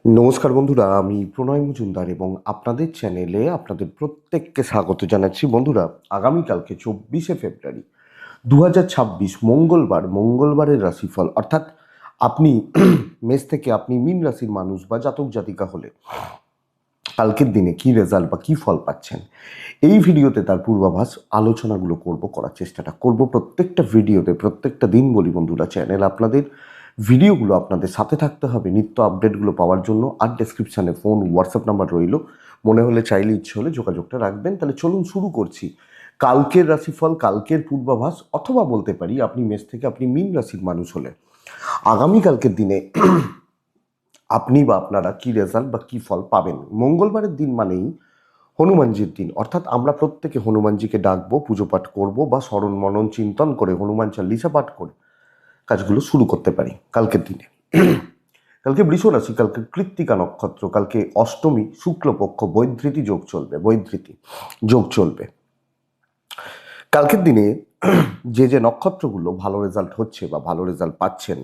নমস্কার বন্ধুরা, আমি প্রণয় মজুমদার এবং আপনাদের চ্যানেলে আপনাদের প্রত্যেককে স্বাগত জানাচ্ছি। বন্ধুরা, আগামীকালকে 24শে ফেব্রুয়ারি 2026 মঙ্গলবারের রাশিফল, অর্থাৎ আপনি মেষ থেকে আপনি মীন রাশির মানুষ বা জাতক জাতিকা হলে কালকের দিনে কি রেজাল্ট বা কি ফল পাচ্ছেন, এই ভিডিওতে তার পূর্বাভাস আলোচনাগুলো করার চেষ্টাটা করব। প্রত্যেকটা ভিডিওতে প্রত্যেকটা দিন বলি বন্ধুরা, চ্যানেল আপনাদের ভিডিওগুলো আপনাদের সাথে থাকতে হবে নিত্য আপডেটগুলো পাওয়ার জন্য। আর ডেসক্রিপশানে ফোন হোয়াটসঅ্যাপ নাম্বার রইল, মনে হলে চাইলে ইচ্ছে হলে যোগাযোগটা রাখবেন। তাহলে চলুন শুরু করছি কালকের রাশিফল, কালকের পূর্বাভাস। অথবা বলতে পারি আপনি মেষ থেকে আপনি মীন রাশির মানুষ হলে আগামীকালকের দিনে আপনি বা আপনারা কি রেজাল্ট বা কি ফল পাবেন। মঙ্গলবারের দিন মানেই হনুমানজির দিন, অর্থাৎ আমরা প্রত্যেকে হনুমানজিকে ডাকবো, পুজো পাঠ করবো বা স্মরণ মনন চিন্তন করে হনুমান চালিসা পাঠ করে কাজগুলো শুরু করতে পারি কালকের দিনে। কালকে বৃষ রাশি, কালকে কৃত্তিকা নক্ষত্র, কালকে অষ্টমী শুক্লপক্ষ, বৈধৃতি যোগ চলবে কালকের দিনে। যে নক্ষত্রগুলো ভালো রেজাল্ট হচ্ছে বা ভালো রেজাল্ট পাচ্ছেন: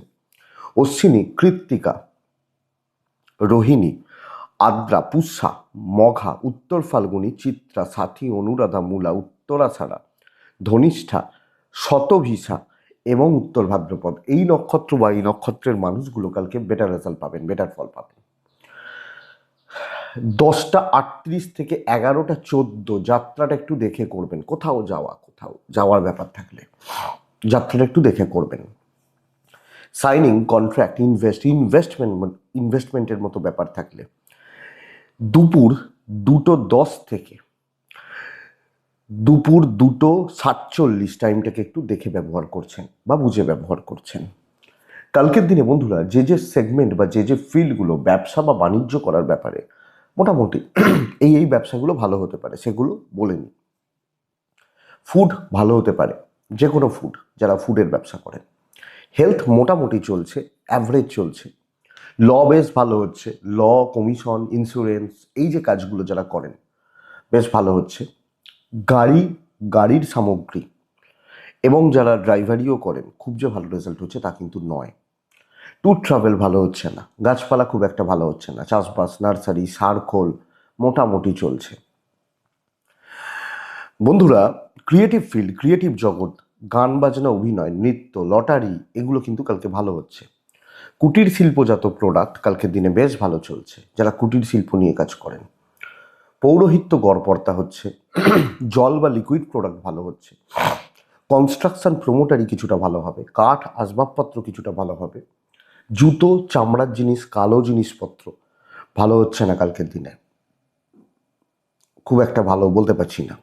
অশ্বিনী, কৃত্তিকা, রোহিণী, আদ্রা, পুষ্যা, মঘা, উত্তর ফাল্গুনী, চিত্রা, সাথী, অনুরাধা, মূলা, উত্তরাষাঢ়া, ধনিষ্ঠা, শতভিসা এবং উত্তর ভাদ্রপদ। এই নক্ষত্র বা এই নক্ষত্রের মানুষগুলো কালকে বেটার রেজাল্ট পাবেন, বেটার ফল পাবেন। 10টা 38 থেকে 11টা 14 যাত্রাটা একটু দেখে করবেন। কোথাও যাওয়ার ব্যাপার থাকলে যাত্রাটা একটু দেখে করবেন। সাইনিং, কন্ট্রাক্ট, ইনভেস্টমেন্টের মতো ব্যাপার থাকলে দুপুর 2:10 থেকে দুপুর 2:47 টাইমটাকে একটু দেখে ব্যবহার করছেন বা বুঝে ব্যবহার করছেন। কালকের দিনে বন্ধুরা যে সেগমেন্ট বা যে ফিল্ডগুলো ব্যবসা বা বাণিজ্য করার ব্যাপারে মোটামুটি এই ব্যবসাগুলো ভালো হতে পারে, সেগুলো বলে নিই। ফুড ভালো হতে পারে, যে কোনো ফুড, যারা ফুডের ব্যবসা করেন। হেলথ মোটামুটি চলছে, অ্যাভারেজ চলছে। ল বেশ ভালো হচ্ছে, ল, কমিশন, ইন্স্যুরেন্স, এই যে কাজগুলো যারা করেন বেশ ভালো হচ্ছে। গাড়ির সামগ্রী এবং যারা ড্রাইভারিও করেন খুব যে ভালো রেজাল্ট হচ্ছে তা কিন্তু নয়। ট্যুর ট্রাভেল ভালো হচ্ছে না, গাছপালা খুব একটা ভালো হচ্ছে না, চাষবাস, নার্সারি, সারখোল মোটামুটি চলছে। বন্ধুরা, ক্রিয়েটিভ ফিল্ড, ক্রিয়েটিভ জগৎ, গান বাজনা, অভিনয়, নৃত্য, লটারি, এগুলো কিন্তু কালকে ভালো হচ্ছে। কুটির শিল্পজাত প্রোডাক্ট কালকের দিনে বেশ ভালো চলছে, যারা কুটির শিল্প নিয়ে কাজ করেন। পৌরোহিত্য গড়পড়তা হচ্ছে, জল বা লিকুইড প্রোডাক্ট ভালো হচ্ছে। কনস্ট্রাকশন, প্রমোটারি কিছুটা ভালো হবে, কাঠ আসবাবপত্র কিছুটা ভালো হবে। জুতো, চামড়ার জিনিস, কালো জিনিসপত্র ভালো হচ্ছে না কালকের দিনে, খুব একটা ভালো বলতে পারছি না।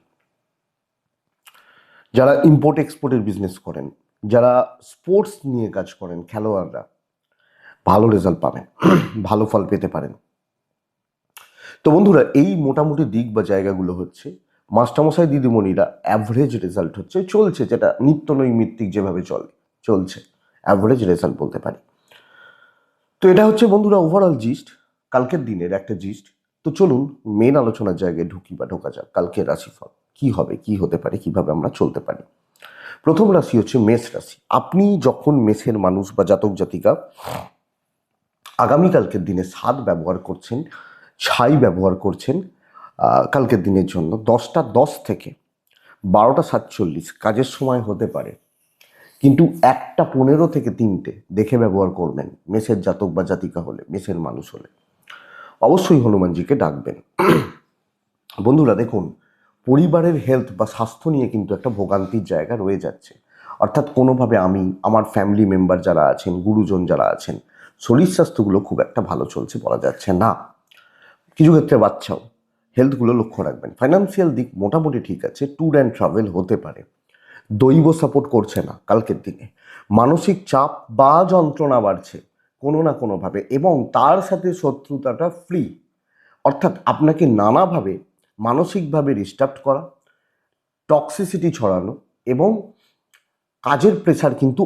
যারা ইম্পোর্ট এক্সপোর্টের বিজনেস করেন, যারা স্পোর্টস নিয়ে কাজ করেন, খেলোয়াড়রা ভালো রেজাল্ট পাবেন, ভালো ফল পেতে পারেন। তো বন্ধুরা, এই মোটামুটি দিক বা জায়গাগুলো হচ্ছে। মাস্টারমশাই দিদিমণিরা অ্যাভারেজ রেজাল্ট চলছে, যেটা নিত্য নৈমিত্তিক যেভাবে চলছে অ্যাভারেজ রেজাল্ট বলতে পারি। তো এটা হচ্ছে বন্ধুরা ওভারঅল জিস্ট, কালকের দিনের একটা জিস্ট। তো চলুন মেন আলোচনার জায়গায় ঢোকা যাক। কালকের রাশিফল কি হবে, কি হতে পারে, কিভাবে আমরা চলতে পারি। প্রথম রাশি হচ্ছে মেষ রাশি। আপনি যখন মেষের মানুষ বা জাতক জাতিকা আগামীকালকের দিনে ছাই ব্যবহার করছেন কালকের দিনের জন্য 10টা 10 থেকে 12টা 47 কাজের সময় হতে পারে, কিন্তু 1টা 15 থেকে 3টে দেখে ব্যবহার করবেন। মেষের জাতক বা জাতিকা হলে, মেষের মানুষ হলে অবশ্যই হনুমানজিকে ডাকবেন। বন্ধুরা দেখুন, পরিবারের হেলথ বা স্বাস্থ্য নিয়ে কিন্তু একটা ভোগান্তির জায়গা রয়ে যাচ্ছে। অর্থাৎ কোনোভাবে আমার ফ্যামিলি মেম্বার যারা আছেন, গুরুজন যারা আছেন, শরীর স্বাস্থ্যগুলো খুব একটা ভালো চলছে বলা যাচ্ছে না। কিছু ক্ষেত্রে বাচ্চাও, হেলথগুলো লক্ষ্য রাখবেন। ফাইন্যান্সিয়াল দিক মোটামুটি ঠিক আছে, ট্যুর অ্যান্ড ট্রাভেল হতে পারে। দৈব সাপোর্ট করছে না কালকের দিনে। মানসিক চাপ বা যন্ত্রণা বাড়ছে কোনো না কোনোভাবে, এবং তার সাথে শত্রুতাটা ফ্রি। অর্থাৎ আপনাকে নানাভাবে মানসিকভাবে ডিস্টার্ব করা, টক্সিসিটি ছড়ানো এবং কাজের প্রেশার কিন্তু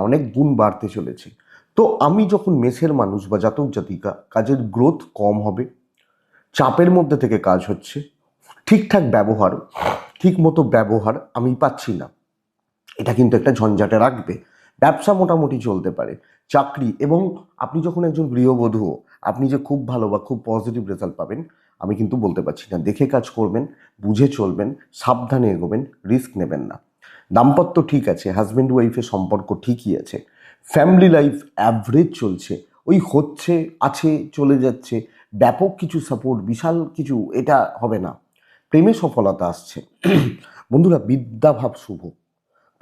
অনেক গুণ বাড়তে চলেছে। তো আমি যখন মেষের মানুষ বা জাতক জাতিকা, কাজের গ্রোথ কম হবে, চাপের মধ্যে থেকে কাজ হচ্ছে, ঠিক মতো ব্যবহার আমি পাচ্ছি না, এটা কিন্তু একটা ঝঞ্ঝাটে রাখবে। ব্যবসা মোটামুটি চলতে পারে, চাকরি, এবং আপনি যখন একজন গৃহবধূ, আপনি যে খুব ভালো বা খুব পজিটিভ রেজাল্ট পাবেন আমি কিন্তু বলতে পারছি না। দেখে কাজ করবেন, বুঝে চলবেন, সাবধানে এগোবেন, রিস্ক নেবেন না। দাম্পত্য ঠিক আছে, হাজব্যান্ড ওয়াইফের সম্পর্ক ঠিকই আছে। ফ্যামিলি লাইফ অ্যাভারেজ চলছে, ওই হচ্ছে, আছে, চলে যাচ্ছে। ব্যাপক কিছু সাপোর্ট, বিশাল কিছু এটা হবে না। প্রেমে সফলতা আসছে। বন্ধুরা, বিদ্যাভাব শুভ,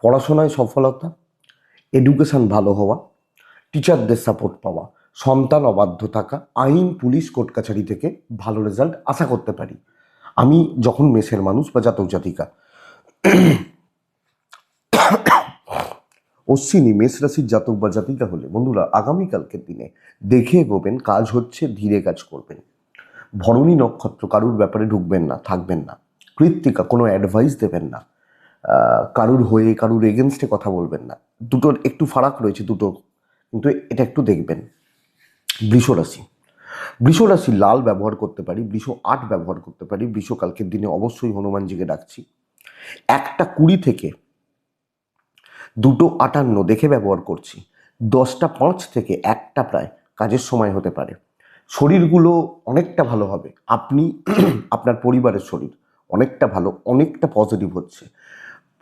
পড়াশোনায় সফলতা, এডুকেশন ভালো হওয়া, টিচারদের সাপোর্ট পাওয়া, সন্তান অবাধ্য থাকা, আইন, পুলিশ, কোর্ট কাছারি থেকে ভালো রেজাল্ট আশা করতে পারি আমি, যখন মেষের মানুষ বা জাতক জাতিকা। অশ্বিনী মেষ রাশির জাতক বা জাতিকা হলে বন্ধুরা আগামীকালকের দিনে দেখে এগোবেন, কাজ হচ্ছে, ধীরে কাজ করবেন। ভরণী নক্ষত্র, কারুর ব্যাপারে ঢুকবেন না, থাকবেন না। কৃত্তিকা, কোনো অ্যাডভাইস দেবেন না, কারুর হয়ে কারুর এগেনস্টে কথা বলবেন না। দুটোর একটু ফারাক রয়েছে দুটো, কিন্তু এটা একটু দেখবেন। বৃষ রাশি, বৃষ রাশি লাল ব্যবহার করতে পারি, বৃষ 8 ব্যবহার করতে পারি, বৃষ কালকের দিনে অবশ্যই হনুমানজিকে ডাকছি। 1টা 20 থেকে 2টো 58 দেখে ব্যবহার করছি। 10টা 5 থেকে 1টা প্রায় কাজের সময় হতে পারে। শরীরগুলো অনেকটা ভালো হবে, আপনি আপনার পরিবারের শরীর অনেকটা ভালো, অনেকটা পজিটিভ হচ্ছে।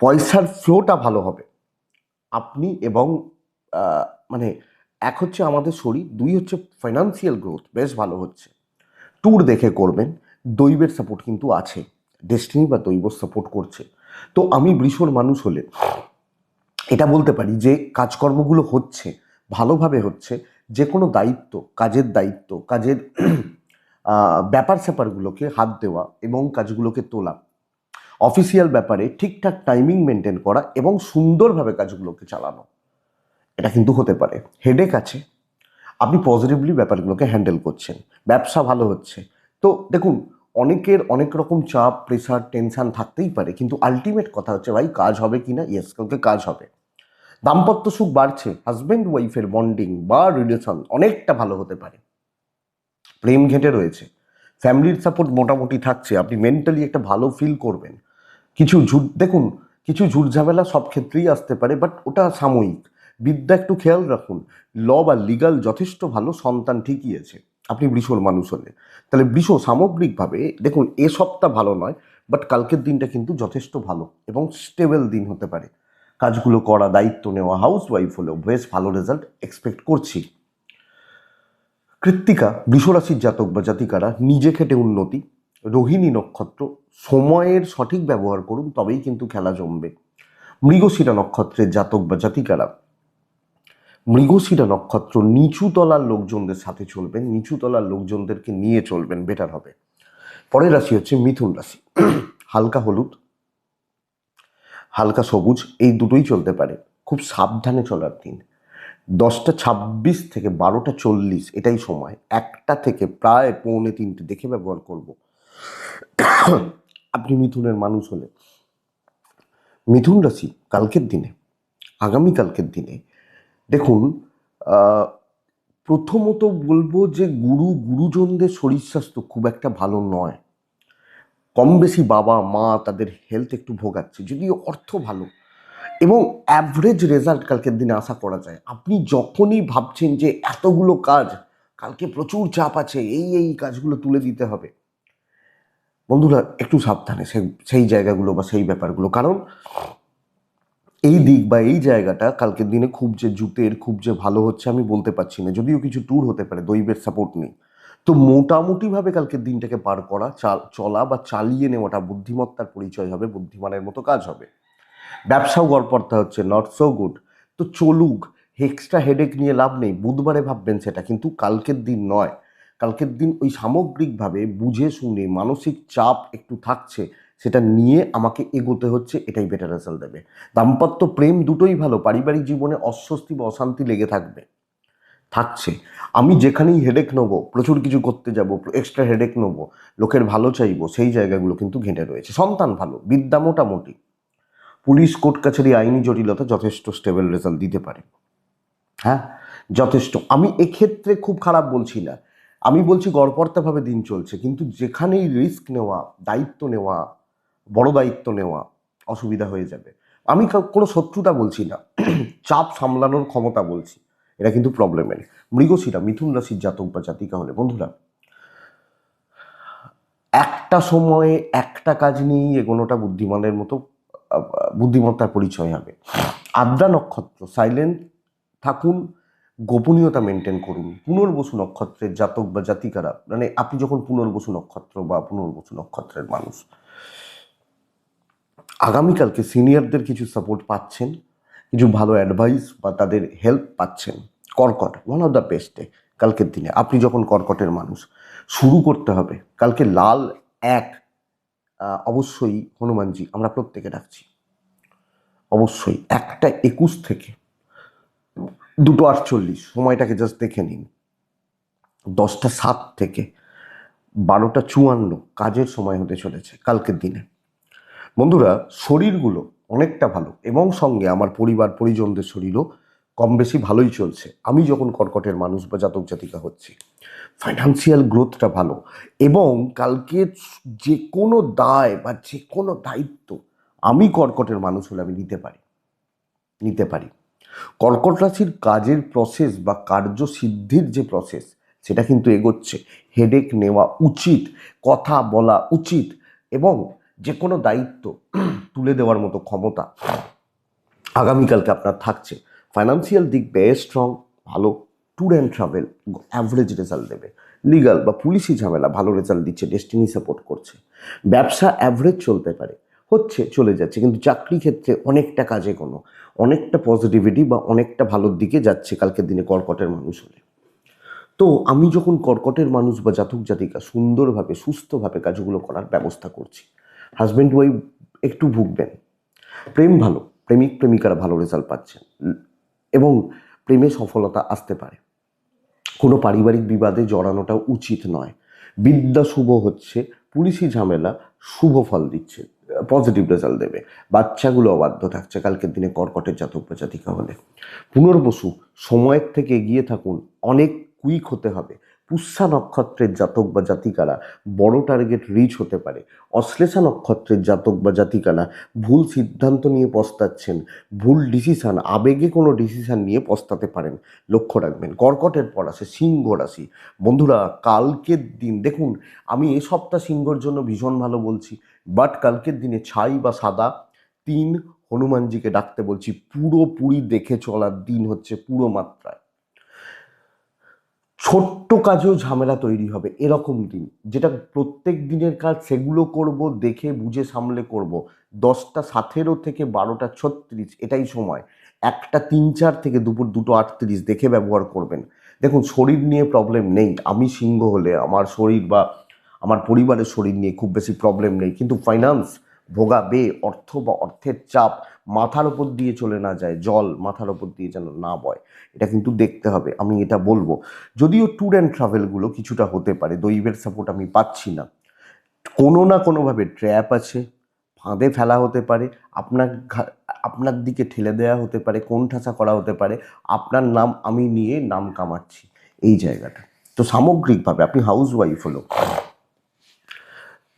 পয়সার ফ্লোটা ভালো হবে আপনি, এবং মানে এক হচ্ছে আমাদের শরীর, দুই হচ্ছে ফাইন্যান্সিয়াল গ্রোথ বেশ ভালো হচ্ছে। ট্যুর দেখে করবেন, দৈবের সাপোর্ট কিন্তু আছে, ডেস্টিনি বা দৈব সাপোর্ট করছে। তো আমি বৃষর মানুষ হলে এটা বলতে পারি যে কাজকর্মগুলো হচ্ছে, ভালোভাবে হচ্ছে। যে কোনো দায়িত্ব, কাজের দায়িত্ব, কাজের ব্যাপার স্যাপারগুলোকে হাত দেওয়া এবং কাজগুলোকে তোলা, অফিসিয়াল ব্যাপারে ঠিকঠাক টাইমিং মেনটেন করা এবং সুন্দরভাবে কাজগুলোকে চালানো, এটা কিন্তু হতে পারে। হেডেক আছে, আপনি পজিটিভলি ব্যাপারগুলোকে হ্যান্ডেল করছেন, ব্যবসা ভালো হচ্ছে। তো দেখুন, অনেকের অনেক রকম চাপ, প্রেশার, টেনশন থাকতেই পারে, কিন্তু আলটিমেট কথা হচ্ছে ভাই কাজ হবে কি না, ইয়েস কালকে কাজ হবে। দাম্পত্য সুখ বাড়ছে, হাজব্যান্ড ওয়াইফের বন্ডিং বা রিলেশন অনেকটা ভালো হতে পারে। প্রেম ঘেঁটে রয়েছে, ফ্যামিলির সাপোর্ট মোটামুটি থাকছে, আপনি মেন্টালি একটা ভালো ফিল করবেন। কিছু দেখুন, কিছু ঝুট ঝামেলা সব ক্ষেত্রেই আসতে পারে, বাট ওটা সাময়িক। বিদ্যা একটু খেয়াল রাখুন, ল বা লিগাল যথেষ্ট ভালো, সন্তান ঠিকই আছে আপনি বৃষর মানুষ হলে। তাহলে বৃষ সামগ্রিকভাবে দেখুন, এ সপ্তাহ ভালো নয়, বাট কালকের দিনটা কিন্তু যথেষ্ট ভালো এবং স্টেবল দিন হতে পারে। কাজগুলো করা, দায়িত্ব নেওয়া, হাউস ওয়াইফ হলেও বেশ ভালো রেজাল্ট এক্সপেক্ট করছি। কৃত্তিকা বৃষরাশির জাতক বা জাতিকারা নিজে খেটে উন্নতি। রোহিণী নক্ষত্র, সময়ের সঠিক ব্যবহার করুন, তবেই কিন্তু খেলা জমবে। মৃগশিরা নক্ষত্রের জাতক বা জাতিকারা, মৃগশিরা নক্ষত্র নিচু তলার লোকজনদের সাথে চলবেন, নিচু তলার লোকজনদেরকে নিয়ে চলবেন, বেটার হবে। পরের রাশি হচ্ছে মিথুন রাশি। হালকা হলুদ, হালকা সবুজ, এই দুটোই চলতে পারে, খুব সাবধানে চলার দিন। 10টা 26 থেকে 12টা 40 এটাই সময়, 1টা থেকে প্রায় 2:45 দেখে ব্যবহার করব। আপনি মিথুনের মানুষ হলে মিথুন রাশি কালকের দিনে, আগামীকালকের দিনে দেখুন, প্রথমত বলবো যে গুরুজনদের শরীর স্বাস্থ্য খুব একটা ভালো নয়। কম বেশি বাবা মা তাদের হেলথ একটু ভোগাচ্ছে, যদিও অর্থ ভালো এবং অ্যাভারেজ রেজাল্ট কালকের দিনে আশা করা যায়। আপনি যখনই ভাবছেন যে এতগুলো কাজ, কালকে প্রচুর চাপ আছে, এই কাজগুলো তুলে দিতে হবে, বন্ধুরা একটু সাবধানে সেই জায়গাগুলো বা সেই ব্যাপারগুলো, কারণ এই দিক বা এই জায়গাটা কালকের দিনে খুব যে জুতের, খুব যে ভালো হচ্ছে আমি বলতে পারছি না, যদিও কিছু ট্যুর হতে পারে, দৈবের সাপোর্ট নেই। তো মোটামুটিভাবে কালকের দিনটাকে পার করা, চলা বা চালিয়ে নেওয়াটা বুদ্ধিমত্তার পরিচয় হবে, বুদ্ধিমানের মতো কাজ হবে। ব্যবসাও গড়পড়তা হচ্ছে, নট সো গুড। তো চলুক, এক্সট্রা হেডেক নিয়ে লাভ নেই, বুধবারে ভাববেন সেটা, কিন্তু কালকের দিন নয়। কালকের দিন ওই সামগ্রিকভাবে বুঝে শুনে মানসিক চাপ একটু থাকছে, সেটা নিয়ে আমাকে এগোতে হচ্ছে, এটাই বেটার রেজাল্ট দেবে। দাম্পত্য প্রেম দুটোই ভালো, পারিবারিক জীবনে অস্বস্তি বা অশান্তি লেগে থাকছে। আমি যেখানেই হেডেক নেবো, প্রচুর কিছু করতে যাব, এক্সট্রা হেডেক নেবো, লোকের ভালো চাইবো, সেই জায়গাগুলো কিন্তু ঘেঁটে রয়েছে। সন্তান ভালো, বিদ্যা মোটামুটি, পুলিশ কোর্ট কাছারি আইনি জটিলতা যথেষ্ট স্টেবল রেজাল্ট দিতে পারে। হ্যাঁ, যথেষ্ট। আমি এক্ষেত্রে খুব খারাপ বলছি না, আমি বলছি গড়পড়তাভাবে দিন চলছে, কিন্তু যেখানেই রিস্ক নেওয়া, দায়িত্ব নেওয়া, বড় দায়িত্ব নেওয়া অসুবিধা হয়ে যাবে। আমি কোনো শত্রুতা বলছি না, চাপ সামলানোর ক্ষমতা বলছি। এটা কিন্তু প্রবলেমের। মৃগশিরা মিথুন রাশির জাতক বা জাতিকা হলে বন্ধুরা, একটা সময়ে একটা কাজ নিয়েই এগোনোটা বুদ্ধিমানের মতো বুদ্ধিমত্তার পরিচয় হবে। আদ্রা নক্ষত্র, সাইলেন্ট থাকুন, গোপনীয়তা মেনটেন করুন। পুনর্বসু নক্ষত্রের জাতক বা জাতিকারা, মানে আপনি যখন পুনর্বসু নক্ষত্র বা পুনর্বসু নক্ষত্রের মানুষ, আগামীকালকে সিনিয়রদের কিছু সাপোর্ট পাচ্ছেন, কিছু ভালো অ্যাডভাইস বা তাদের হেল্প পাচ্ছেন। কর্কট, one of the best day কালকের দিনে। আপনি যখন কর্কটের মানুষ, শুরু করতে হবে কালকে লাল এক, অবশ্যই হনুমানজি আমরা প্রত্যেকে ডাকছি। অবশ্যই 1টা 21 থেকে 2টো 48, সময়টাকে জাস্ট দেখে নিন। 10টা 7 থেকে 12টা 54 কাজের সময় হতে চলেছে কালকের দিনে। বন্ধুরা, শরীরগুলো অনেকটা ভালো এবং সঙ্গে আমার পরিবার পরিজনদের শরীরও কম বেশি ভালোই চলছে। আমি যখন কর্কটের মানুষ বা জাতক জাতিকা হচ্ছি, ফাইন্যান্সিয়াল গ্রোথটা ভালো এবং কালকে যে কোনো দায় বা যে কোনো দায়িত্ব আমি কর্কটের মানুষ হলে আমি নিতে পারি। কর্কট রাশির কাজের প্রসেস বা কার্যসিদ্ধির যে প্রসেস, সেটা কিন্তু এগোচ্ছে। হেডেক নেওয়া উচিত, কথা বলা উচিত এবং যে কোনো দায়িত্ব তুলে দেওয়ার মতো ক্ষমতা আগামীকালকে আপনার থাকছে। ফাইন্যান্সিয়াল দিক বেশ স্ট্রং, ভালো। Tour and travel average result দেবে। লিগাল বা পুলিশি ঝামেলা ভালো রেজাল্ট দিচ্ছে, ডেস্টিনি সাপোর্ট করছে। ব্যবসা অ্যাভারেজ চলতে পারে, হচ্ছে, চলে যাচ্ছে, কিন্তু চাকরি ক্ষেত্রে অনেকটা কাজে কোনো অনেকটা পজিটিভিটি বা অনেকটা ভালোর দিকে যাচ্ছে কালকের দিনে কর্কটের মানুষ হলে। তো আমি যখন কর্কটের মানুষ বা জাতক জাতিকা সুন্দরভাবে সুস্থভাবে কাজগুলো করার ব্যবস্থা করছি, হাজব্যান্ড ওয়াইফ একটু ভুগবেন। প্রেম ভালো, প্রেমিক প্রেমিকারা ভালো রেজাল্ট পাচ্ছেন এবং প্রেমে সফলতা আসতে পারে। কোনো পারিবারিক বিবাদে জড়ানোটা উচিত নয়। বিদ্যা শুভ হচ্ছে, পুলিশি ঝামেলা শুভ ফল দিচ্ছে, পজিটিভ রেজাল্ট দেবে। বাচ্চাগুলো অবাধ্য থাকছে কালকের দিনে কর্কটের জাতক বা জাতিকা হলে। পুনর্বসু, সময়ের থেকে এগিয়ে থাকুন, অনেক কুইক হতে হবে। পুষ্যা নক্ষত্রের জাতক বা জাতিকারা বড় টার্গেট রিচ হতে পারে। অশ্লেষা নক্ষত্রের জাতক বা জাতিকারা ভুল সিদ্ধান্ত নিয়ে পস্তাচ্ছেন, ভুল ডিসিশান, আবেগে কোনো ডিসিশান নিয়ে পস্তাতে পারেন, লক্ষ্য রাখবেন। কর্কটের পর আসে সিংহ রাশি। বন্ধুরা, কালকের দিন দেখুন, আমি এ সপ্তাহ সিংহর জন্য ভীষণ ভালো বলছি, বাট কালকের দিনে ছাই বা সাদা 3 হনুমানজিকে ডাকতে বলছি। পুরোপুরি দেখে চলার দিন হচ্ছে পুরো মাত্রায়। ছোট্ট কাজেও ঝামেলা তৈরি হবে এরকম দিন, যেটা প্রত্যেক দিনের কাজ সেগুলো করব, দেখে বুঝে সামলে করব। 10টা 17 থেকে 12টা 36 এটাই সময়। 1টা 3-4 থেকে দুপুর 2টো 38 দেখে ব্যবহার করবেন। দেখুন, শরীর নিয়ে প্রবলেম নেই। আমি সিংহ হলে আমার শরীর বা আমার পরিবারের শরীর নিয়ে খুব বেশি প্রবলেম নেই, কিন্তু ফাইন্যান্স ভোগাবে, অর্থ বা অর্থের চাপ মাথার ওপর দিয়ে চলে না যায়, জল মাথার ওপর দিয়ে যেন না বয়, এটা কিন্তু দেখতে হবে। আমি এটা বলবো, যদিও ট্যুর অ্যান্ড ট্রাভেলগুলো কিছুটা হতে পারে, দৈবের সাপোর্ট আমি পাচ্ছি না, কোনো না কোনোভাবে ট্র্যাপ আছে, ফাঁদে ফেলা হতে পারে, আপনার দিকে ঠেলে দেওয়া হতে পারে, কোণঠাসা করা হতে পারে, আপনার নাম আমি নিয়ে নাম কামাচ্ছি এই জায়গাটা। তো সামগ্রিকভাবে আপনি হাউস ওয়াইফ হলো,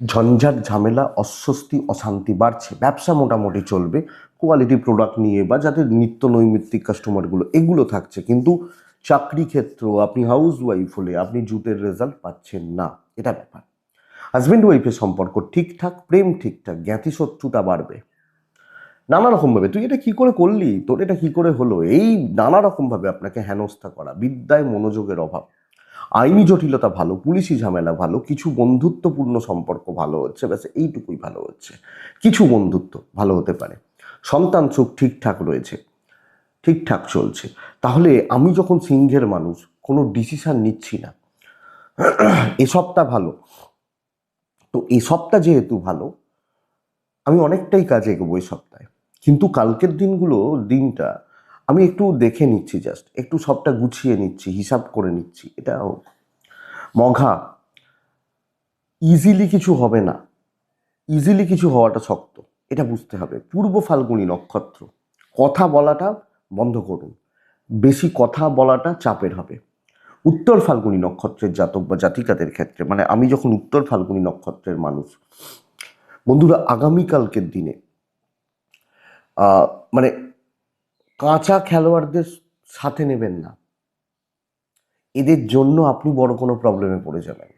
ঝঞ্ঝাট ঝামেলা অস্বস্তি অশান্তি বাড়ছে। ব্যবসা মোটামুটি চলবে, কোয়ালিটি প্রোডাক্ট নিয়ে বা যাদের নিত্য নৈমিত্তিক কাস্টমারগুলো এগুলো থাকছে, কিন্তু চাকরি ক্ষেত্র আপনি হাউস ওয়াইফ হলে আপনি জুটের রেজাল্ট পাচ্ছেন না, এটা ব্যাপার। হাজব্যান্ড ওয়াইফের সম্পর্ক ঠিকঠাক, প্রেম ঠিকঠাক, জ্ঞাতি শত্রুতা বাড়বে নানা রকমভাবে। তুই এটা কি করে করলি, তোর এটা কি করে হলো, এই নানা রকমভাবে আপনাকে হেনস্থা করা, বিদ্যায় মনোযোগের অভাব। আইনি জটিলতা ভালো, পুলিশি ঝামেলা ভালো, কিছু বন্ধুত্বপূর্ণ সম্পর্ক ভালো হচ্ছে, ব্যাস এইটুকুই ভালো হচ্ছে। কিছু বন্ধুত্ব ভালো হতে পারে। সন্তান সুখ ঠিকঠাক রয়েছে, ঠিকঠাক চলছে। তাহলে আমি যখন সিংহের মানুষ, কোনো ডিসিশন নিচ্ছি না, এ সপ্তাহ ভালো, তো এই সপ্তাহ যেহেতু ভালো, আমি অনেকটাই কাজে এগোবো এই সপ্তাহে। কিন্তু কালকের দিনটা আমি একটু দেখে নিচ্ছি, জাস্ট একটু সবটা গুছিয়ে নিচ্ছি, হিসাব করে নিচ্ছি। এটা মঘা, ইজিলি কিছু হবে না, ইজিলি কিছু হওয়াটা শক্ত, এটা বুঝতে হবে। পূর্ব ফাল্গুনী নক্ষত্র, কথা বলাটা বন্ধ করুন, বেশি কথা বলাটা চাপের হবে। উত্তর ফাল্গুনী নক্ষত্রের জাতক বা জাতিকাদের ক্ষেত্রে, মানে আমি যখন উত্তর ফাল্গুনী নক্ষত্রের মানুষ, বন্ধুরা, আগামীকালকের দিনে আহ, মানে কাঁচা খেলোয়াড়দের সাথে নেবেন না, এদের জন্য আপনি বড় কোনো প্রবলেমে পড়ে যাবেন।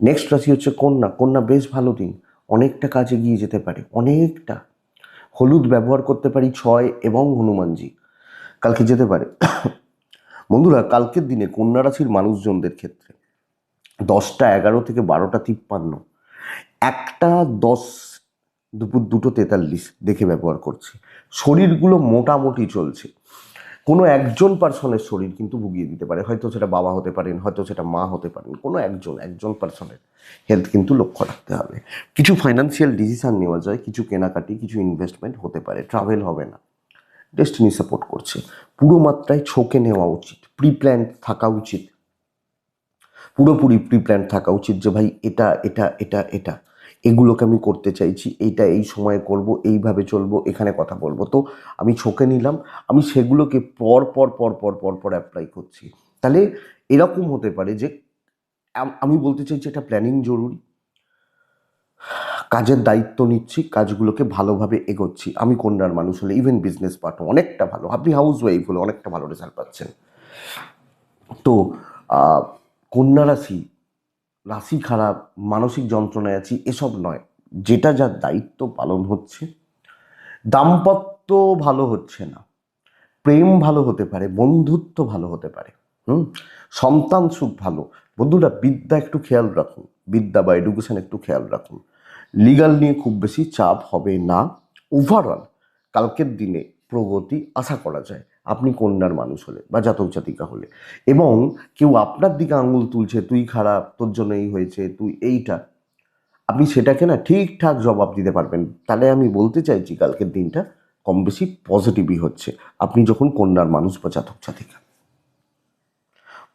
নেক্সট রাশি হচ্ছে কন্যা। কন্যা বেশ ভালো দিন, অনেকটা কাজ এগিয়ে যেতে পারে, অনেকটা। হলুদ ব্যবহার করতে পারি 6 এবং হনুমানজি কালকে যেতে পারে। বন্ধুরা, কালকের দিনে কন্যা রাশির মানুষজনদের ক্ষেত্রে 10টা 11 থেকে 12টা 53, 1টা 10 দুপুর 2টো 43 দেখে ব্যবহার করছি। শরীরগুলো মোটামুটি চলছে। কোনো একজন পার্সনের শরীর কিন্তু ভুগিয়ে দিতে পারে, হয়তো সেটা বাবা হতে পারেন, হয়তো সেটা মা হতে পারেন, কোনো একজন পার্সনের হেলথ কিন্তু লক্ষ্য রাখতে হবে। কিছু ফাইন্যান্সিয়াল ডিসিশন নেওয়া যায়, কিছু কেনাকাটি, কিছু ইনভেস্টমেন্ট হতে পারে, ট্রাভেল হবে না। ডেস্টিনি সাপোর্ট করছে। পুরো মাত্রায় ছকে নেওয়া উচিত, প্রি প্ল্যান থাকা উচিত, পুরোপুরি প্রি প্ল্যান থাকা উচিত যে ভাই এটা এটা এটা এটা এগুলোকে আমি করতে চাইছি, এইটা এই সময়ে করব, এইভাবে চলবো, এখানে কথা বলবো। তো আমি ছকে নিলাম, আমি সেগুলোকে পর পর পর পর পর পর অ্যাপ্লাই করছি। তাহলে এরকম হতে পারে যে আমি বলতে চাইছি এটা প্ল্যানিং জরুরি, কাজের দায়িত্ব নিচ্ছি, কাজগুলোকে ভালোভাবে এগোচ্ছি। আমি কন্যার মানুষ হলে, ইভেন বিজনেস পার্টনার অনেকটা ভালো, আপনি হাউস ওয়াইফ হলে অনেকটা ভালো রেজাল্ট পাচ্ছেন। তো কন্যা রাশি, রাশি খারাপ, মানসিক যন্ত্রণায় আছি, এসব নয়। যেটা যার দায়িত্ব পালন হচ্ছে। দাম্পত্য ভালো হচ্ছে না, প্রেম ভালো হতে পারে, বন্ধুত্ব ভালো হতে পারে, সন্তান সুখ ভালো। বন্ধুরা, বিদ্যা একটু খেয়াল রাখুন, বিদ্যা বা এডুকেশন একটু খেয়াল রাখুন। লিগাল নিয়ে খুব বেশি চাপ হবে না। ওভারঅল কালকের দিনে প্রগতি আশা করা যায় আপনি কন্যার মানুষ হলে বা জাতক জাতিকা হলে। এবং কেউ আপনার দিকে আঙুল তুলছে, তুই খারাপ, তোর জন্য এই হয়েছে, তুই এইটা, আপনি সেটাকে না ঠিকঠাক জবাব দিতে পারবেন। তাহলে আমি বলতে চাইছি কালকের দিনটা কম বেশি পজিটিভই হচ্ছে, আপনি যখন কন্যার মানুষ বা জাতক জাতিকা।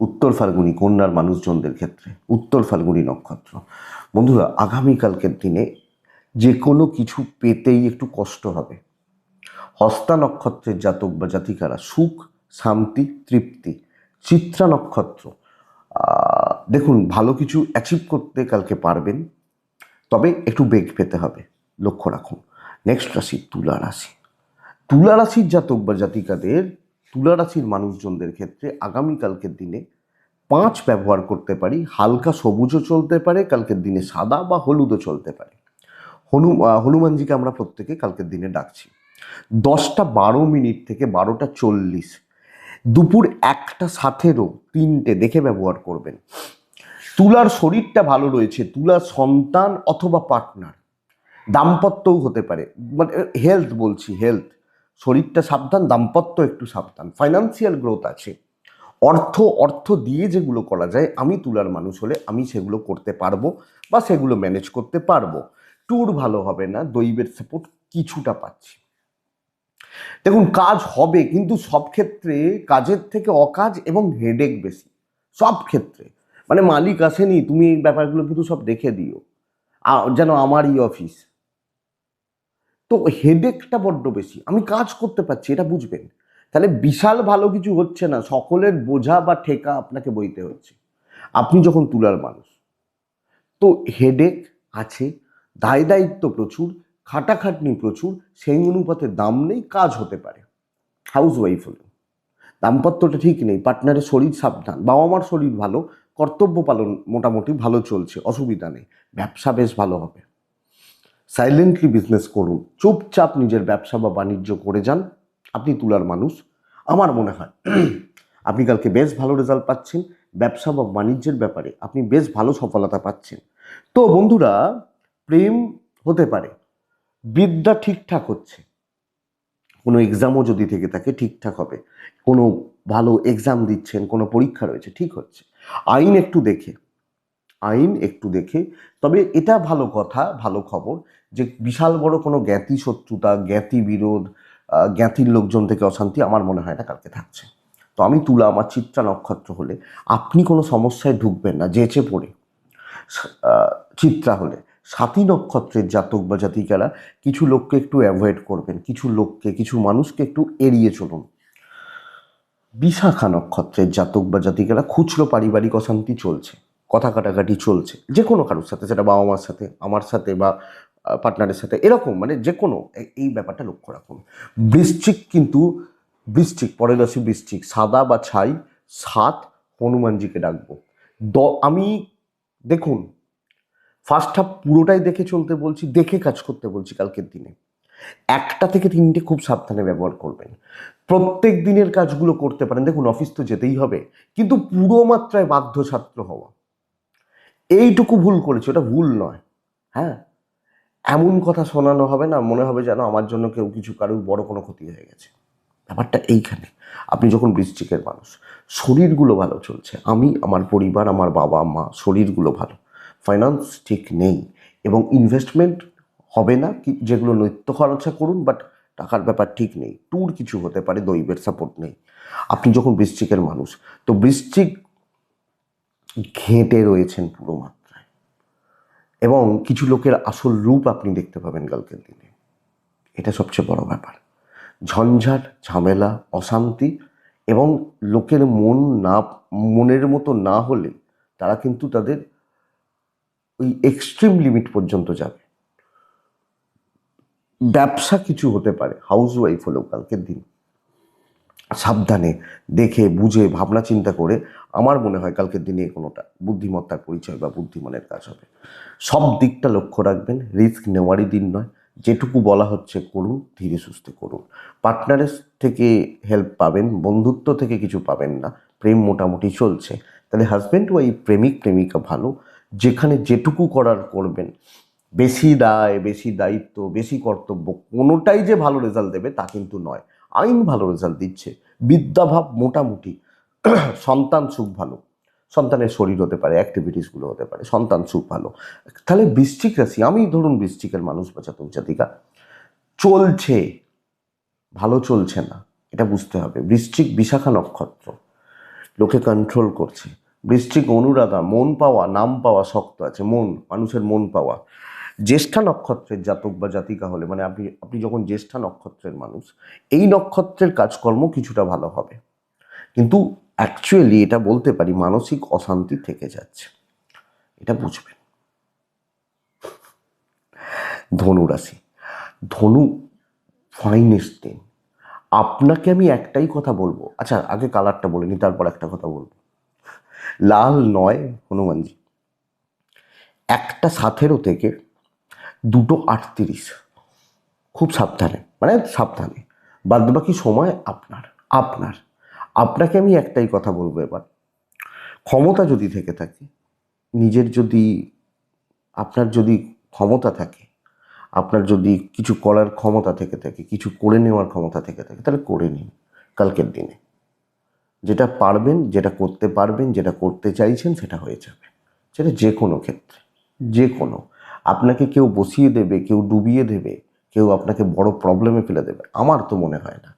উত্তর ফাল্গুনী কন্যার মানুষজনদের ক্ষেত্রে, উত্তর ফাল্গুনী নক্ষত্র। বন্ধুরা, আগামীকালকের দিনে যে কোনো কিছু পেতেই একটু কষ্ট হবে। হস্তা নক্ষত্রের জাতক বা জাতিকারা সুখ, শান্তি, তৃপ্তি। চিত্রা নক্ষত্র, দেখুন ভালো কিছু অ্যাচিভ করতে কালকে পারবেন, তবে একটু বেগ পেতে হবে, লক্ষ্য রাখুন। নেক্সট রাশি তুলা রাশি। তুলা রাশির জাতক বা জাতিকাদের, তুলা রাশির মানুষজনদের ক্ষেত্রে আগামীকালকের দিনে 5 ব্যবহার করতে পারি। হালকা সবুজও চলতে পারে, কালকের দিনে সাদা বা হলুদও চলতে পারে। হনুমানজিকে আমরা প্রত্যেকে কালকের দিনে ডাকছি। 10টা 12 মিনিট থেকে 12টা 40, দুপুর 1টা 17 দেখে ব্যবহার করবেন। তুলার শরীরটা ভালো রয়েছে, তুলার সন্তান অথবা পার্টনার, দাম্পত্যও হতে পারে, মানে হেলথ বলছি, হেলথ, শরীরটা সাবধান, দাম্পত্য একটু সাবধান। ফাইন্যান্সিয়াল গ্রোথ আছে, অর্থ দিয়ে যেগুলো করা যায়, আমি তুলার মানুষ হলে আমি সেগুলো করতে পারবো বা সেগুলো ম্যানেজ করতে পারবো। ট্যুর ভালো হবে না, দৈবের সাপোর্ট কিছুটা পাচ্ছি। দেখুন, কাজ হবে, কিন্তু সব ক্ষেত্রে কাজের থেকে অকাজ এবং হেডেক বেশি, সব ক্ষেত্রে। মানে মালিক আসেনি, তুমি এই ব্যাপারগুলো কিন্তু সব দেখে দিও, যেন আমারই অফিস। তো হেডেকটা বড্ড বেশি, আমি কাজ করতে পারছি, এটা বুঝবেন। তাহলে বিশাল ভালো কিছু হচ্ছে না, সকলের বোঝা বা ঠেকা আপনাকে বইতে হচ্ছে আপনি যখন তুলার মানুষ। তো হেডেক আছে, দায় দায়িত্ব প্রচুর, খাটাখাটনি প্রচুর, সেই অনুপাতে দাম নেই, কাজ হতে পারে। হাউস ওয়াইফ হলে দাম্পত্যটা ঠিক নেই, পার্টনারের শরীর সাবধান, বাবা মার শরীর ভালো, কর্তব্য পালন মোটামুটি ভালো চলছে, অসুবিধা নেই। ব্যবসা বেশ ভালো হবে, সাইলেন্টলি বিজনেস করুন, চুপচাপ নিজের ব্যবসা বা বাণিজ্য করে যান। আপনি তুলার মানুষ, আমার মনে হয় আপনি কালকে বেশ ভালো রেজাল্ট পাচ্ছেন। ব্যবসা বা বাণিজ্যের ব্যাপারে আপনি বেশ ভালো সফলতা পাচ্ছেন। তো বন্ধুরা, প্রেম হতে পারে, বিদ্যা ঠিকঠাক হচ্ছে, কোনো এক্সামও যদি থেকে থাকে ঠিকঠাক হবে, কোনো ভালো এক্সাম দিচ্ছেন, কোনো পরীক্ষা রয়েছে, ঠিক হচ্ছে। আইন একটু দেখে, আইন একটু দেখে, তবে এটা ভালো কথা, ভালো খবর যে বিশাল বড় কোনো জ্ঞাতি শত্রুতা, জ্ঞাতি বিরোধ, জ্ঞাতির লোকজন থেকে অশান্তি আমার মনে হয় না কালকে থাকছে। তো আমি তুলা, আমার চিত্রা নক্ষত্র হলে আপনি কোনো সমস্যায় ঢুকবেন না যেচে পড়ে। চিত্রা হলে, সাথী নক্ষত্রের জাতক বা জাতিকারা কিছু লোককে একটু অ্যাভয়েড করবেন, কিছু লোককে, কিছু মানুষকে একটু এড়িয়ে চলুন। বিশাখা নক্ষত্রের জাতক বা জাতিকারা খুচরো পারিবারিক অশান্তি চলছে, কথা কাটাকাটি চলছে, যে কোনো কারোর সাথে, সেটা বাবা মার সাথে, আমার সাথে, বা পার্টনারের সাথে, এরকম মানে যে কোনো এই ব্যাপারটা লক্ষ্য রাখুন। বৃশ্চিক কিন্তু বৃশ্চিক, পরের রাশি বৃশ্চিক, সাদা বা ছাই 7 হনুমানজিকে ডাকবো। আমি দেখুন ফার্স্ট হাফ পুরোটাই দেখে চলতে বলছি, দেখে কাজ করতে বলছি। কালকের দিনে 1টা থেকে 3টে খুব সাবধানে ব্যবহার করবেন। প্রত্যেক দিনের কাজগুলো করতে পারেন। দেখুন অফিস তো যেতেই হবে, কিন্তু পুরো মাত্রায় বাধ্য ছাত্র হওয়া, এইটুকু ভুল করেছে, ওটা ভুল নয়। হ্যাঁ, এমন কথা শোনানো হবে না, মনে হবে যেন আমার জন্য কেউ কিছু কারোর বড় কোনো ক্ষতি হয়ে গেছে। ব্যাপারটা এইখানে, আপনি যখন বৃশ্চিকের মানুষ, শরীরগুলো ভালো চলছে, আমি, আমার পরিবার, আমার বাবা মা, শরীরগুলো ভালো, ফাইন্যান্স ঠিক নেই, এবং ইনভেস্টমেন্ট হবে না, কি যেগুলো নিত্য খরচা করুন, বাট টাকার ব্যাপার ঠিক নেই, ট্যুর কিছু হতে পারে, দৈবের সাপোর্ট নেই। আপনি যখন বৃশ্চিকের মানুষ, তো বৃশ্চিক ঘেঁটে রয়েছেন পুরো মাত্রায়, এবং কিছু লোকের আসল রূপ আপনি দেখতে পাবেন কালকের দিনে, এটা সবচেয়ে বড় ব্যাপার। ঝঞ্ঝাট, ঝামেলা, অশান্তি, এবং লোকের মনের মতো না হলে তারা কিন্তু তাদের ওই এক্সট্রিম লিমিট পর্যন্ত যাবে। ব্যবসা কিছু হতে পারে, হাউস ওয়াইফ হলেও কালকের দিন সাবধানে দেখে বুঝে ভাবনা চিন্তা করে, আমার মনে হয় কালকের দিনে কোনোটা বুদ্ধিমত্তার পরিচয় বা বুদ্ধিমানের কাজ হবে। সব দিকটা লক্ষ্য রাখবেন, রিস্ক নেওয়ারই দিন নয়, যেটুকু বলা হচ্ছে করুন, ধীরে সুস্থে করুন। পার্টনারের থেকে হেল্প পাবেন, বন্ধুত্ব থেকে কিছু পাবেন না, প্রেম মোটামুটি চলছে। তাহলে হাজব্যান্ড ওয়াইফ, প্রেমিক প্রেমিকা ভালো, যেখানে যেটুকু করার করবেন। বেশি দায়, বেশি দায়িত্ব, বেশি কর্তব্য কোনোটাই যে ভালো রেজাল্ট দেবে তা কিন্তু নয়। আইন ভালো রেজাল্ট দিচ্ছে, বিদ্যাভাব মোটামুটি, সন্তান সুখ ভালো, সন্তানের শরীর হতে পারে, অ্যাক্টিভিটিসগুলো হতে পারে, সন্তান সুখ ভালো। তাহলে বৃশ্চিক রাশি, আমি ধরুন বৃশ্চিকের মানুষ বা জাতক জাতিকা, চলছে, ভালো চলছে না, এটা বুঝতে হবে। বৃশ্চিক বিশাখা নক্ষত্র, লোকে কন্ট্রোল করছে। বৃশ্চিক অনুরাধা, মন পাওয়া, নাম পাওয়া শক্ত আছে, মানুষের মন পাওয়া। জ্যেষ্ঠা নক্ষত্রের জাতক বা জাতিকা হলে, মানে আপনি যখন জ্যেষ্ঠা নক্ষত্রের মানুষ, এই নক্ষত্রের কাজকর্ম কিছুটা ভালো হবে, কিন্তু অ্যাকচুয়ালি এটা বলতে পারি মানসিক অশান্তি থেকে যাচ্ছে, এটা বুঝবেন। ধনু রাশি, ধনু ফাইনেস্ট দিন। আপনাকে আমি একটাই কথা বলবো, আচ্ছা আগে কালারটা বলে নি, তারপর একটা কথা বলবো। লাল 9 হনুমানজি, 1টা 17 থেকে 2টো 38, খুব সাবধানে, মানে সাবধানে, বাদবাকি সময় আপনার আপনার আপনাকে আমি একটাই কথা বলবো এবার, ক্ষমতা যদি থেকে থাকে, নিজের যদি, আপনার যদি ক্ষমতা থাকে, আপনার যদি কিছু করার ক্ষমতা থেকে থাকে, কিছু করে নেওয়ার ক্ষমতা থেকে থাকে, তাহলে করে নিন কালকের দিনে। যেটা পারবেন, যেটা করতে পারবেন, যেটা করতে চাইছেন, সেটা হয়ে যাবে। সেটা যে কোনো ক্ষেত্রে, যে কোনো, আপনাকে কেউ বসিয়ে দেবে, কেউ ডুবিয়ে দেবে, কেউ আপনাকে বড় প্রবলেমে ফেলে দেবে, আমার তো মনে হয় না।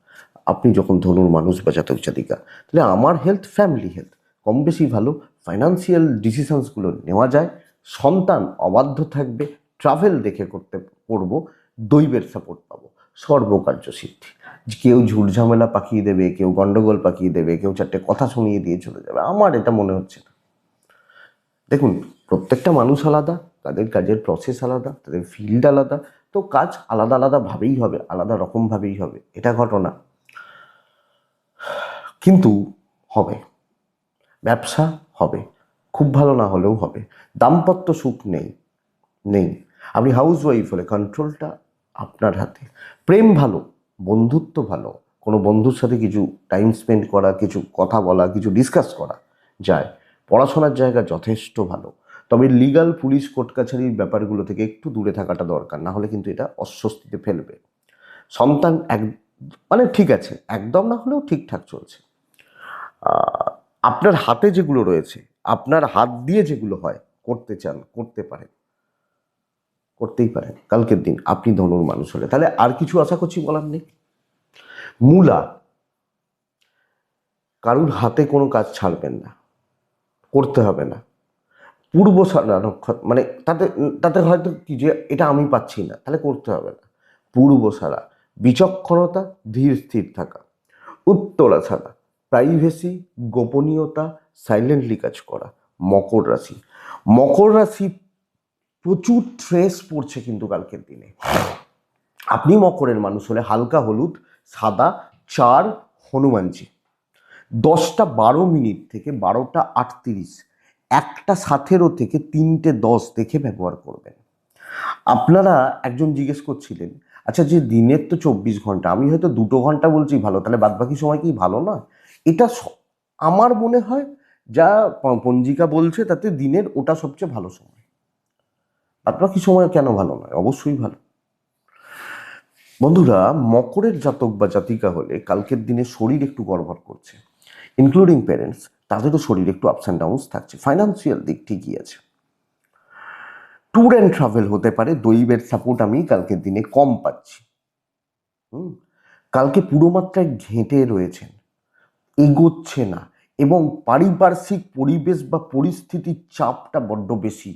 আপনি যখন ধনুর মানুষ বা জাতক জাতিকা, তাহলে আমার হেলথ, ফ্যামিলি হেলথ কম বেশি ভালো, ফাইন্যান্সিয়াল ডিসিশনসগুলো নেওয়া যায়, সন্তান অবাধ্য থাকবে, ট্রাভেল দেখে করব, দৈবের সাপোর্ট পাবো, সর্বকার্য সিদ্ধি। কেউ ঝুটঝামেলা পাকিয়ে দেবে, কেউ গন্ডগোল পাকিয়ে দেবে, কেউ 4টে কথা শুনিয়ে দিয়ে চলে যাবে, আমার এটা মনে হচ্ছে না। দেখুন প্রত্যেকটা মানুষ আলাদা, তাদের কাজের প্রসেস আলাদা, তাদের ফিল্ড আলাদা, তো কাজ আলাদা আলাদাভাবেই হবে, আলাদা রকমভাবেই হবে, এটা ঘটনা। কিন্তু হবে, ব্যবসা হবে, খুব ভালো না হলেও হবে। দাম্পত্য সুখ নেই, নেই। আপনি হাউস ওয়াইফ হলে কন্ট্রোলটা আপনার হাতে। প্রেম ভালো, বন্ধুত্ব ভালো, কোনো বন্ধুর সাথে কিছু টাইম স্পেন্ড করা, কিছু কথা বলা, কিছু ডিসকাস করা যায়। পড়াশোনার জায়গা যথেষ্ট ভালো, তবে লিগাল, পুলিশ, কোর্ট কাছারির ব্যাপারগুলো থেকে একটু দূরে থাকাটা দরকার, না হলে কিন্তু এটা অস্বস্তিতে ফেলবে। সন্তান মানে ঠিক আছে, একদম না হলেও ঠিকঠাক চলছে। আপনার হাতে যেগুলো রয়েছে, আপনার হাত দিয়ে যেগুলো হয়, করতে চান, করতে পারেন, করতেই পারেন কালকের দিন আপনি ধনুর মানুষ হলে। তাহলে আর কিছু আশা করছি বলার নেই। মূলা, কারুর হাতে কোনো কাজ ছাড়বেন না, করতে হবে না। পূর্বশারা নক্ষত্র, মানে তাতে তাতে হয়তো কি যে এটা আমি পাচ্ছি না, তাহলে করতে হবে না। পূর্বশারা, বিচক্ষণতা, ধীর স্থির থাকা। উত্তরাশারা, প্রাইভেসি, গোপনীয়তা, সাইলেন্টলি কাজ করা। মকর রাশি, মকর রাশি প্রচুর স্ট্রেস পড়ছে কিন্তু কালকের দিনে। আপনি মকরের মানুষ হলে হালকা হলুদ, সাদা, 4 হনুমানজি, 10:12 থেকে 12:38, 1:17 থেকে 3:10 দেখে ব্যবহার করবেন। আপনারা একজন জিজ্ঞেস করছিলেন, আচ্ছা যে দিনের তো 24 ঘন্টা, আমি হয়তো 2 ঘন্টা বলছি ভালো, তাহলে বাদবাকি সময় কি ভালো না? এটা আমার মনে হয় যা পঞ্জিকা বলছে তাতে দিনের ওটা সবচেয়ে ভালো সময়। বাদবাকি সময় কেন ভালো নয়? অবশ্যই ভালো। বন্ধুরা, মকরের জাতক বা জাতিকা হলে কালকের দিনে শরীর একটু গড়বড় করছে, ইনক্লুডিং প্যারেন্টস, তাদেরও শরীর একটু আপস অ্যান্ড ডাউনস থাকছে। ফাইন্যান্সিয়াল দিক ঠিকই আছে। ট্যুর অ্যান্ড ট্রাভেল হতে পারে, দৈবের সাপোর্ট আমি কালকের দিনে কম পাচ্ছি। কালকে পুরো মাত্রায় ঘেঁটে রয়েছেন, এগোচ্ছে না, এবং পারিপার্শ্বিক পরিবেশ বা পরিস্থিতির চাপটা বড্ড বেশি।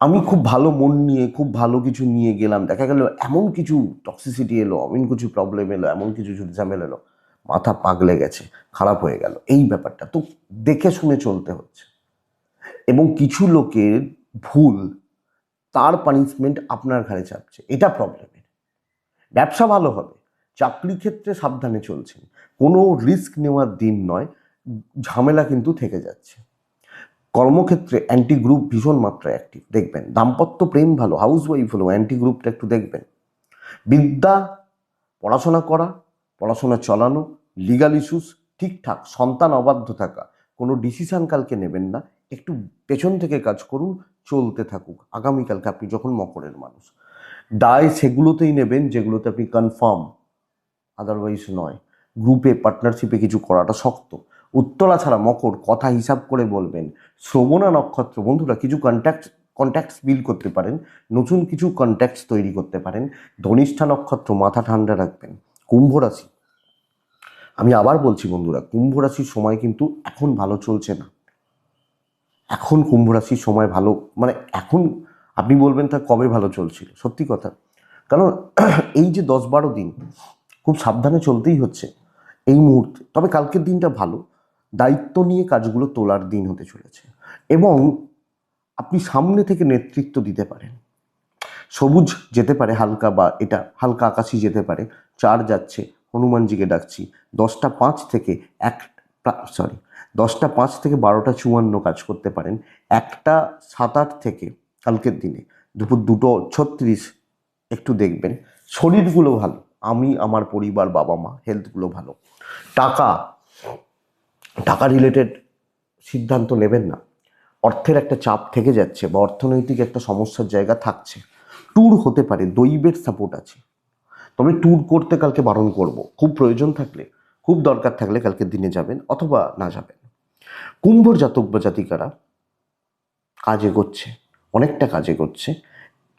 আমি খুব ভালো মন নিয়ে খুব ভালো কিছু নিয়ে গেলাম, দেখা গেল এমন কিছু টক্সিসিটি এলো, এমন কিছু প্রবলেম এলো, এমন কিছু ঝামেলা এলো, মাথা পাগলে গেছে, খারাপ হয়ে গেল। এই ব্যাপারটা তো দেখে শুনে চলতে হচ্ছে, এবং কিছু লোকের ভুল, তার পানিশমেন্ট আপনার ঘাড়ে চাপছে, এটা প্রবলেমের। ব্যবসা ভালো হবে, চাকরি ক্ষেত্রে সাবধানে চলছেন, কোনো রিস্ক নেওয়ার দিন নয়, ঝামেলা কিন্তু থেকে যাচ্ছে। কর্মক্ষেত্রে অ্যান্টি গ্রুপ ভীষণ মাত্রায় অ্যাক্টিভ দেখবেন। দাম্পত্য প্রেম ভালো, হাউস ওয়াইফ হলো, অ্যান্টি গ্রুপটা একটু দেখবেন। বিদ্যা, পড়াশোনা করা, পড়াশোনা চালানো, লিগাল ইস্যুস ঠিকঠাক, সন্তান অবাধ্য থাকা, কোনো ডিসিশান কালকে নেবেন না, একটু পেছন থেকে কাজ করুন, চলতে থাকুক। আগামীকালকে আপনি যখন মকরের মানুষ, দায় সেগুলোতেই নেবেন যেগুলোতে আপনি কনফার্ম, আদারওয়াইজ নয়। গ্রুপে পার্টনারশিপে কিছু করাটা শক্ত। উত্তরা ছাড়া মকর, কথা হিসাব করে বলবেন। শ্রবণা নক্ষত্র বন্ধুরা, কিছু কন্ট্যাক্টস বিল্ড করতে পারেন, নতুন কিছু কন্ট্যাক্টস তৈরি করতে পারেন। ধনিষ্ঠা নক্ষত্র, মাথা ঠান্ডা রাখবেন। কুম্ভ রাশি, আমি আবার বলছি বন্ধুরা, কুম্ভ রাশির সময় কিন্তু এখন ভালো চলছে না। এখন কুম্ভ রাশির সময় ভালো, মানে এখন আপনি বলবেন তা কবে ভালো চলছিল, সত্যি কথা। কারণ এই যে 10-12 দিন খুব সাবধানে চলতেই হচ্ছে এই মুহূর্তে। তবে কালকের দিনটা ভালো, দায়িত্ব নিয়ে কাজগুলো তোলার দিন হতে চলেছে, এবং আপনি সামনে থেকে নেতৃত্ব দিতে পারেন। সবুজ যেতে পারে হালকা, বা এটা হালকা আকাশি যেতে পারে, 4 যাচ্ছে, হনুমানজিকে ডাকছি। 10:05 থেকে 12:54 কাজ করতে পারেন। 1:07-8 থেকে কালকের দিনে দুপুর 2:36 একটু দেখবেন। শরীরগুলো ভালো, আমি, আমার পরিবার, বাবা মা, হেলথগুলো ভালো। টাকা টাকা রিলেটেড সিদ্ধান্ত নেবেন না, অর্থের একটা চাপ থেকে যাচ্ছে, বা অর্থনৈতিক একটা সমস্যার জায়গা থাকছে। ট্যুর হতে পারে, দৈবের সাপোর্ট আছে, তবে ট্যুর করতে কালকে বারণ করব। খুব প্রয়োজন থাকলে, খুব দরকার থাকলে কালকের দিনে যাবেন, অথবা না যাবেন। কুম্ভর জাতক বা জাতিকারা কাজ এগোচ্ছে, অনেকটা কাজ এগোচ্ছে,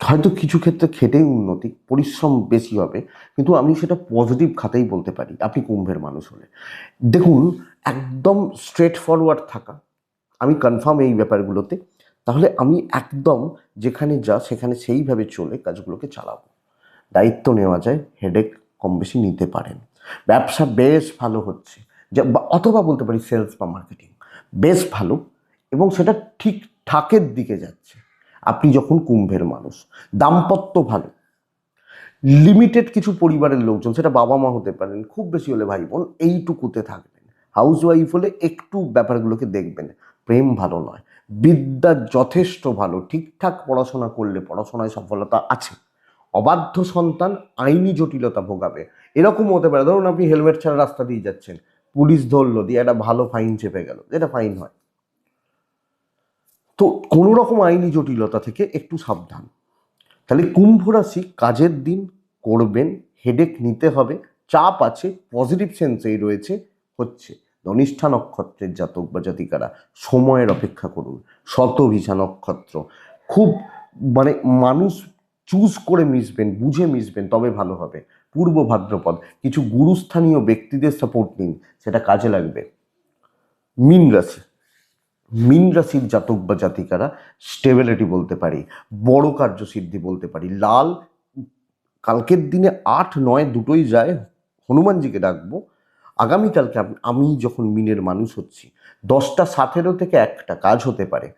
হয়তো কিছু ক্ষেত্রে খেটেই উন্নতি, পরিশ্রম বেশি হবে, কিন্তু আমি সেটা পজিটিভ খাতেই বলতে পারি। আপনি কুম্ভের মানুষ হলে দেখুন, একদম স্ট্রেট ফরওয়ার্ড থাকা, আমি কনফার্ম এই ব্যাপারগুলোতে, তাহলে আমি একদম যেখানে যা সেখানে সেইভাবে চলে কাজগুলোকে চালাবো। দায়িত্ব নেওয়া যায়, হেডেক কম বেশি নিতে পারেন। ব্যবসা বেশ ভালো হচ্ছে, অথবা বলতে পারি সেলস বা মার্কেটিং বেশ ভালো, এবং সেটা ঠিকঠাকের দিকে যাচ্ছে আপনি যখন কুম্ভের মানুষ। দাম্পত্য ভালো, লিমিটেড কিছু পরিবারের লোকজন, সেটা বাবা মা হতে পারেন, খুব বেশি হলে ভাই বোন, এইটুকুতে থাকবেন। হাউস ওয়াইফ হলে একটু ব্যাপারগুলোকে দেখবেন। প্রেম ভালো নয়, বিদ্যা যথেষ্ট ভালো, ঠিকঠাক পড়াশোনা করলে পড়াশোনায় সফলতা আছে। অবাধ্য সন্তান আইনি জটিলতা ভোগাবে, এরকম হতে পারে। ধরুন আপনি হেলমেট ছাড়া রাস্তা দিয়ে যাচ্ছেন, পুলিশ ধরলো, দিয়ে একটা ভালো ফাইন চেপে গেল, যেটা ফাইন হয়। তো কোনো রকম আইনি জটিলতা থেকে একটু সাবধান। তাহলে কুম্ভ রাশি কাজের দিন করবেন, হেডেক নিতে হবে, চাপ আছে, পজিটিভ সেন্সেই রয়েছে, হচ্ছে। ধনিষ্ঠা নক্ষত্রের জাতক বা জাতিকারা সময়ের অপেক্ষা করুন। শতভিষা নক্ষত্র, খুব মানে মানুষ চুজ করে মিশবেন, বুঝে মিশবেন, তবে ভালো হবে। পূর্ব ভাদ্রপদ, কিছু গুরুস্থানীয় ব্যক্তিদের সাপোর্ট নিন, সেটা কাজে লাগবে। মীন রাশি, মীন রাশির জাতক বা জাতিকারা স্টেবিলিটি বলতে পারি, বড় কার্যসিদ্ধি বলতে পারি। লাল, কালকের দিনে 8-9 দুটোই যায়, হনুমানজিকে ডাকবো। আগামীকালকে আমি যখন মিনের মানুষ হচ্ছি, 10:17 থেকে 1টা কাজ হতে পারে।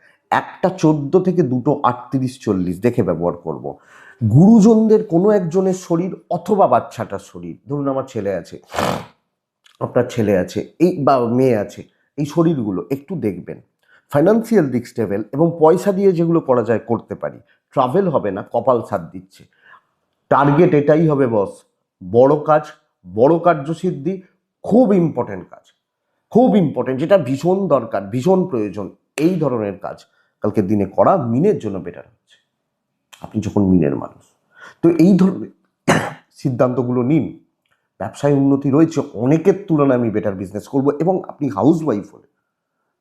একটা 14 থেকে দুটো 38-40 দেখে ব্যবহার করব। গুরুজনদের কোনো একজনের শরীর অথবা বাচ্চাটার শরীর, ধরুন আমার ছেলে আছে, আপনার ছেলে আছে, এই বা মেয়ে আছে, এই শরীরগুলো একটু দেখবেন। ফাইন্যান্সিয়াল দিক স্টেবল এবং পয়সা দিয়ে যেগুলো করা যায় করতে পারি। ট্রাভেল হবে না, কপাল সাথ দিচ্ছে। টার্গেট এটাই হবে বস, বড় কাজ, বড় কার্যসিদ্ধি, খুব ইম্পর্টেন্ট কাজ, খুব ইম্পর্টেন্ট, যেটা ভীষণ দরকার, ভীষণ প্রয়োজন। এই ধরনের কাজ কালকের দিনে করা মিনের জন্য বেটার হচ্ছে, আপনি যখন মিনের মানুষ। তো এই ধরনের সিদ্ধান্তগুলো নিন। ব্যবসায় উন্নতি রয়েছে, অনেকের তুলনায় আমি বেটার বিজনেস করব, এবং আপনি হাউস ওয়াইফ হলে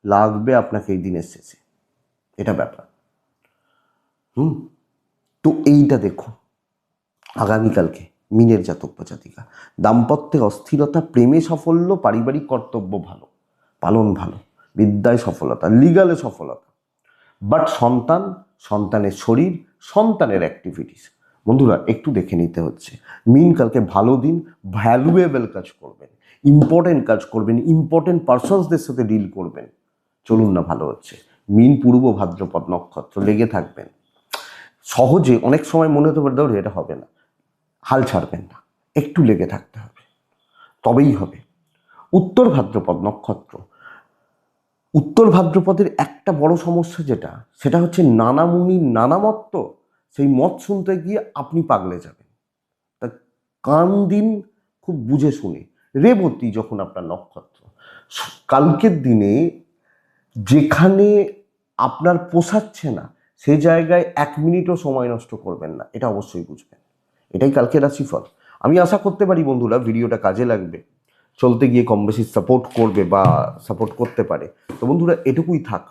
লাগবে আপনাকে এই দিনের শেষে, এটা ব্যাপার। তো এইটা দেখুন আগামীকালকে মিনের জাতক বা জাতিকা, দাম্পত্যে অস্থিরতা, প্রেমে সাফল্য, পারিবারিক কর্তব্য ভালো, পালন ভালো, বিদ্যায় সফলতা, লিগালে সফলতা, বাট সন্তানের শরীর, সন্তানের অ্যাক্টিভিটিস বন্ধুরা একটু দেখে নিতে হচ্ছে। মিন কালকে ভালো দিন, ভ্যালুয়েবল কাজ করবেন, ইম্পর্টেন্ট কাজ করবেন, ইম্পর্টেন্ট পার্সনসদের সাথে ডিল করবেন। চলুন না, ভালো হচ্ছে। মিন পূর্ব ভাদ্রপদ নক্ষত্র, লেগে থাকবেন। সহজে অনেক সময় মনে হতে পারে ধরে এটা হবে না, হাল ছাড়বেন না, একটু লেগে থাকতে হবে, তবেই হবে। উত্তর ভাদ্রপদ নক্ষত্র, উত্তর ভাদ্রপদের একটা বড় সমস্যা যেটা, সেটা হচ্ছে নানা মুনির নানা মত, তো সেই মত শুনতে গিয়ে আপনি পাগলে যাবেন। তা কান দিন খুব বুঝে শুনে। রেবতী যখন আপনার নক্ষত্র, কালকের দিনে যেখানে আপনার পোষাচ্ছে না সেই জায়গায় 1 মিনিটও সময় নষ্ট করবেন না, এটা অবশ্যই বুঝবেন। এটাই কালকের রাশিফল। আমি আশা করতে পারি বন্ধুরা ভিডিওটা কাজে লাগবে, চলতে গিয়ে কম বেশি সাপোর্ট করবে বা সাপোর্ট করতে পারে। তো বন্ধুরা এটুকুই থাক,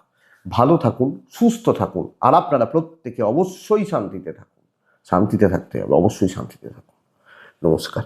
ভালো থাকুন, সুস্থ থাকুন, আর আপনারা প্রত্যেকে অবশ্যই শান্তিতে থাকুন। শান্তিতে থাকতে হবে, অবশ্যই শান্তিতে থাকুন। নমস্কার।